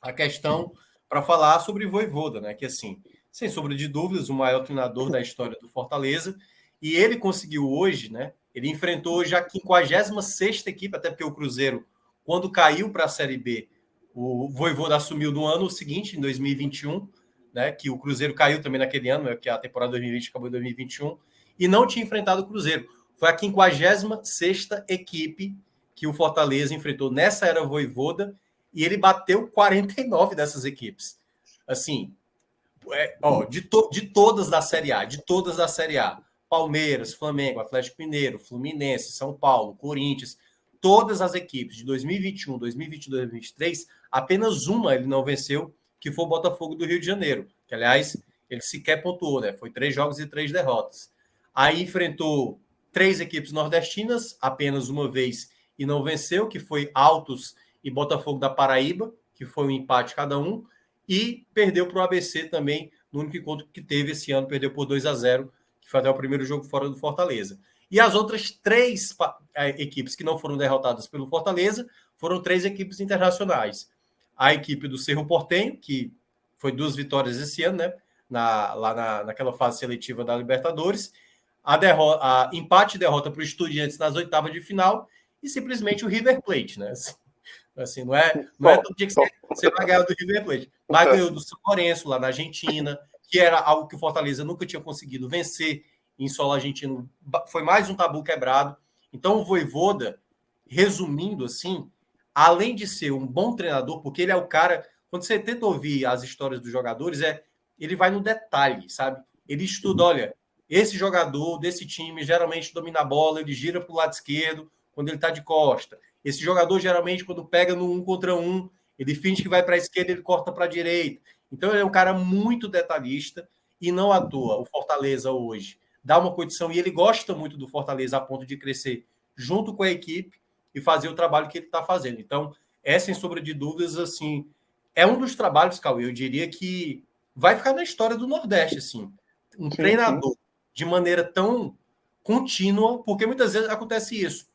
a questão para falar sobre Vojvoda, né? Que, assim, sem sombra de dúvidas, o maior treinador da história do Fortaleza. E ele conseguiu hoje, né? Ele enfrentou hoje a 56ª equipe, até porque o Cruzeiro, quando caiu para a Série B, o Vojvoda assumiu no ano seguinte, em 2021, né? Que o Cruzeiro caiu também naquele ano, né, que a temporada 2020 acabou em 2021, e não tinha enfrentado o Cruzeiro. Foi a 56ª equipe que o Fortaleza enfrentou nessa era Vojvoda, e ele bateu 49 dessas equipes. Assim, de todas da Série A, de todas da Série A, Palmeiras, Flamengo, Atlético Mineiro, Fluminense, São Paulo, Corinthians, todas as equipes de 2021, 2022, 2023, apenas uma ele não venceu, que foi o Botafogo do Rio de Janeiro, que, aliás, ele sequer pontuou, né? Foi 3 jogos e 3 derrotas. Aí enfrentou 3 equipes nordestinas, apenas uma vez, e não venceu, que foi Altos e Botafogo da Paraíba, que foi um empate cada um, e perdeu para o ABC também, no único encontro que teve esse ano, perdeu por 2-0, que foi até o primeiro jogo fora do Fortaleza. E as outras 3 equipes que não foram derrotadas pelo Fortaleza foram 3 equipes internacionais. A equipe do Cerro Porteño, que foi 2 vitórias esse ano, né? Naquela fase seletiva da Libertadores. A empate e derrota para o Estudiantes nas oitavas de final, e simplesmente o River Plate, né? Assim, não é todo dia que você vai ganhar do River Plate. Mas ganhou do São Lourenço, lá na Argentina, que era algo que o Fortaleza nunca tinha conseguido vencer em solo argentino. Foi mais um tabu quebrado. Então, o Vojvoda, resumindo assim, além de ser um bom treinador, porque ele é o cara... Quando você tenta ouvir as histórias dos jogadores, ele vai no detalhe, sabe? Ele estuda, olha, esse jogador desse time geralmente domina a bola, ele gira para o lado esquerdo quando ele está de costa. Esse jogador, geralmente, quando pega no 1 contra 1, ele finge que vai para a esquerda, ele corta para a direita. Então, ele é um cara muito detalhista, e não à toa o Fortaleza hoje dá uma condição, e ele gosta muito do Fortaleza a ponto de crescer junto com a equipe e fazer o trabalho que ele está fazendo. Então, sem sombra de dúvidas, assim, é um dos trabalhos, Cauê, eu diria que vai ficar na história do Nordeste, assim. Um treinador de maneira tão contínua, porque muitas vezes acontece isso.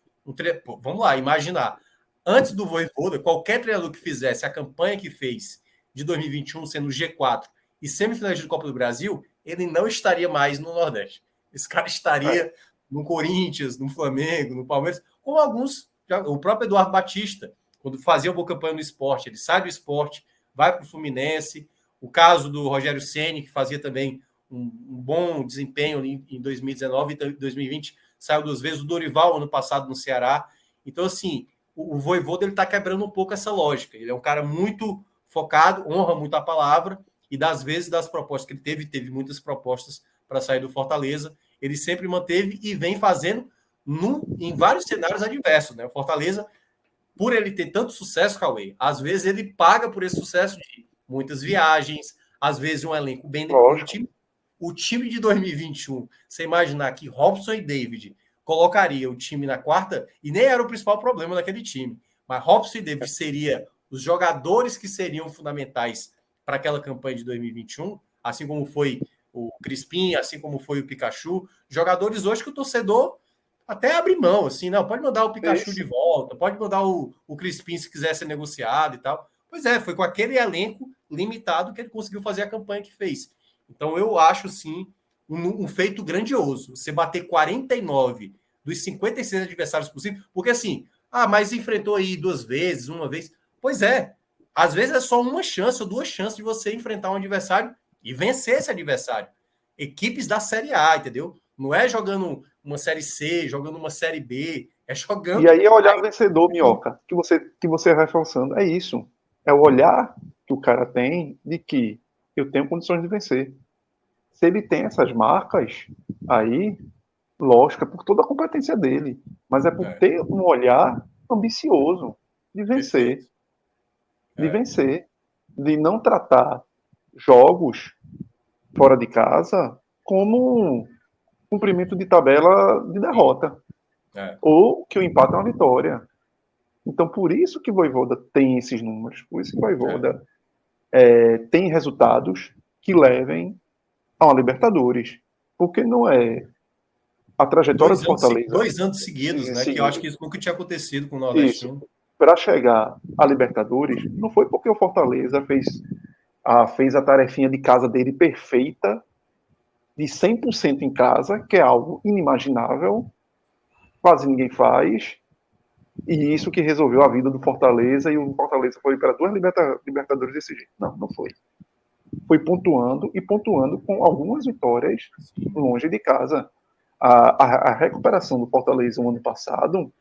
Vamos lá, imaginar. Antes do Vojvoda, qualquer treinador que fizesse a campanha que fez de 2021, sendo G4 e semifinalista de Copa do Brasil, ele não estaria mais no Nordeste. Esse cara estaria no Corinthians, no Flamengo, no Palmeiras, como alguns, o próprio Eduardo Batista, quando fazia uma boa campanha no esporte, ele sai do esporte, vai para o Fluminense. O caso do Rogério Ceni, que fazia também um bom desempenho em 2019 e 2020, saiu 2 vezes. O Dorival, ano passado, no Ceará. Então, assim, o Vojvoda está quebrando um pouco essa lógica. Ele é um cara muito focado, honra muito a palavra, e das vezes das propostas que ele teve muitas propostas para sair do Fortaleza, ele sempre manteve e vem fazendo em vários cenários adversos, né? O Fortaleza, por ele ter tanto sucesso, Cauê, às vezes ele paga por esse sucesso de muitas viagens, às vezes um elenco bem... O time de 2021, você imaginar que Robson e David colocaria o time na quarta, e nem era o principal problema daquele time, mas Robson e David seria os jogadores que seriam fundamentais para aquela campanha de 2021, assim como foi o Crispim, assim como foi o Pikachu, jogadores hoje que o torcedor até abre mão, assim, não, pode mandar o Pikachu de volta, pode mandar o Crispim se quiser ser negociado e tal. Pois é, foi com aquele elenco limitado que ele conseguiu fazer a campanha que fez. Então, eu acho, sim, um feito grandioso. Você bater 49 dos 56 adversários possíveis, porque assim, mas enfrentou aí 2 vezes, uma vez. Pois é, às vezes é só uma chance ou 2 chances de você enfrentar um adversário e vencer esse adversário. Equipes da Série A, entendeu? Não é jogando uma Série C, jogando uma Série B, é jogando... E aí é olhar vencedor, Minhoca, que você vai reforçando. É isso. É o olhar que o cara tem de que eu tenho condições de vencer. Se ele tem essas marcas, aí, lógico, é por toda a competência dele, mas é por ter um olhar ambicioso de vencer. De vencer. De não tratar jogos fora de casa como um cumprimento de tabela de derrota. Ou que o empate é uma vitória. Então, por isso que Vojvoda tem esses números, por isso que Vojvoda tem resultados que levem a uma Libertadores. Porque não é a trajetória do Fortaleza. 2 anos seguidos, né? Que eu acho que isso nunca tinha acontecido com o Nordeste. Isso. para chegar à Libertadores, não foi porque o Fortaleza fez a tarefinha de casa dele perfeita, de 100% em casa, que é algo inimaginável, quase ninguém faz, e isso que resolveu a vida do Fortaleza, e o Fortaleza foi para 2 Libertadores desse jeito. Não, não foi. Foi pontuando e pontuando com algumas vitórias longe de casa. A recuperação do Fortaleza no ano passado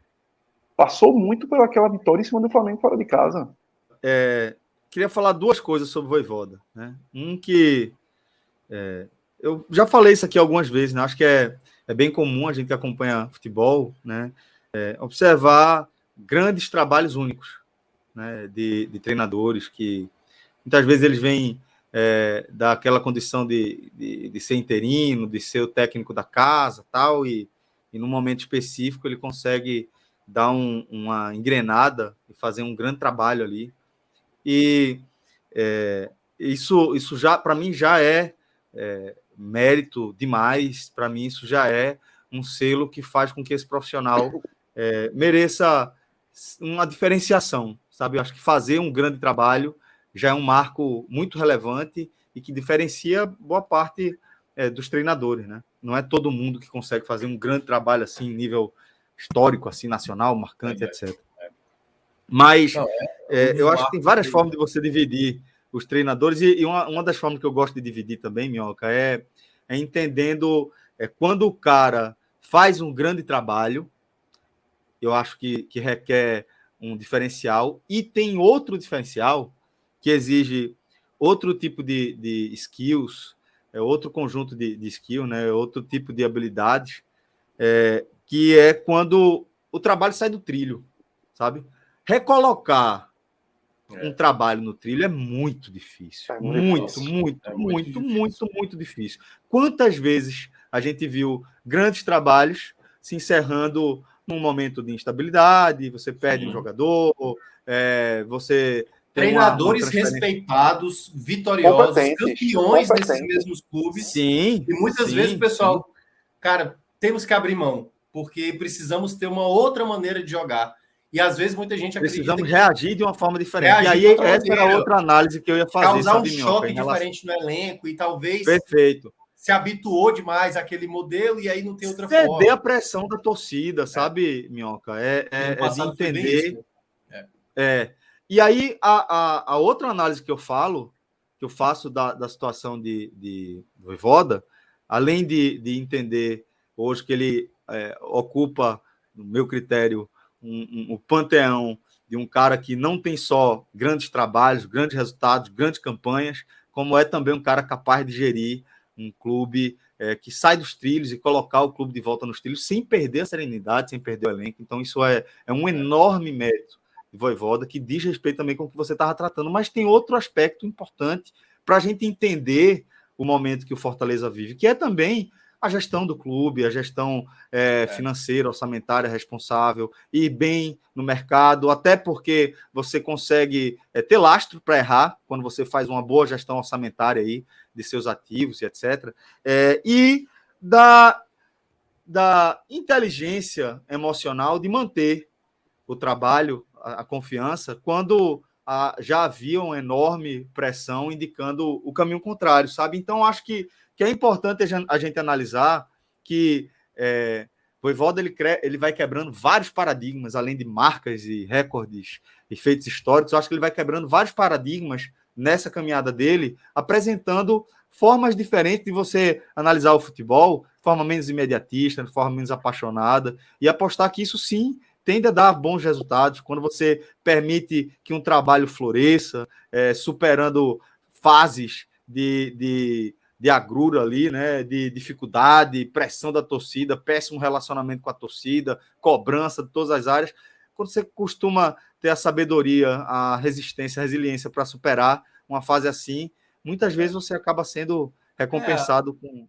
passou muito por aquela vitória em cima do Flamengo fora de casa. Queria falar duas coisas sobre o Vojvoda, né? Que eu já falei isso aqui algumas vezes, né? Acho que é bem comum a gente que acompanha futebol, né? Observar grandes trabalhos únicos, né? De treinadores que muitas vezes eles vêm daquela condição de ser interino, de ser o técnico da casa, tal, e num momento específico ele consegue dar uma engrenada e fazer um grande trabalho ali. E isso já, para mim, já é mérito demais. Para mim, isso já é um selo que faz com que esse profissional mereça uma diferenciação, sabe? Eu acho que fazer um grande trabalho já é um marco muito relevante e que diferencia boa parte dos treinadores, né? Não é todo mundo que consegue fazer um grande trabalho assim, nível histórico, assim, nacional, marcante, etc. Mas eu acho que tem várias formas de você dividir os treinadores, e uma das formas que eu gosto de dividir também, Minhoca, é entendendo quando o cara faz um grande trabalho, eu acho que requer um diferencial, e tem outro diferencial que exige outro tipo de skills, outro conjunto de skill, né, outro tipo de habilidades, que é quando o trabalho sai do trilho, sabe? Recolocar um trabalho no trilho é muito difícil. Muito difícil. Quantas vezes a gente viu grandes trabalhos se encerrando num momento de instabilidade, você perde um jogador, você tem treinadores respeitados, vitoriosos, campeões nesses mesmos clubes. Sim. E muitas vezes o pessoal, cara, temos que abrir mão, porque precisamos ter uma outra maneira de jogar. E às vezes muita gente acredita precisamos reagir de uma forma diferente. E aí essa era outra análise que eu ia fazer. Causar um choque diferente no elenco e talvez Perfeito. se habituou demais àquele modelo e aí não tem outra forma. Ceder a pressão da torcida, sabe, Minhoca? De entender. E aí a outra análise que eu faço da situação de Vojvoda, além de entender hoje que ele ocupa, no meu critério, um panteão de um cara que não tem só grandes trabalhos, grandes resultados, grandes campanhas, como é também um cara capaz de gerir um clube que sai dos trilhos e colocar o clube de volta nos trilhos sem perder a serenidade, sem perder o elenco. Então isso é um enorme mérito de Vojvoda, que diz respeito também com o que você estava tratando, mas tem outro aspecto importante para a gente entender o momento que o Fortaleza vive, que é também a gestão do clube, a gestão financeira, orçamentária responsável, ir bem no mercado, até porque você consegue ter lastro para errar quando você faz uma boa gestão orçamentária aí de seus ativos e etc. E da inteligência emocional de manter o trabalho, a confiança, quando já havia uma enorme pressão indicando o caminho contrário, sabe? Então, acho que é importante a gente analisar que Vojvoda ele vai quebrando vários paradigmas, além de marcas e recordes e feitos históricos. Eu acho que ele vai quebrando vários paradigmas nessa caminhada dele, apresentando formas diferentes de você analisar o futebol, forma menos imediatista, de forma menos apaixonada, e apostar que isso sim tende a dar bons resultados quando você permite que um trabalho floresça, superando fases de agrura ali, né, de dificuldade, pressão da torcida, péssimo relacionamento com a torcida, cobrança de todas as áreas. Quando você costuma ter a sabedoria, a resistência, a resiliência para superar uma fase assim, muitas vezes você acaba sendo recompensado com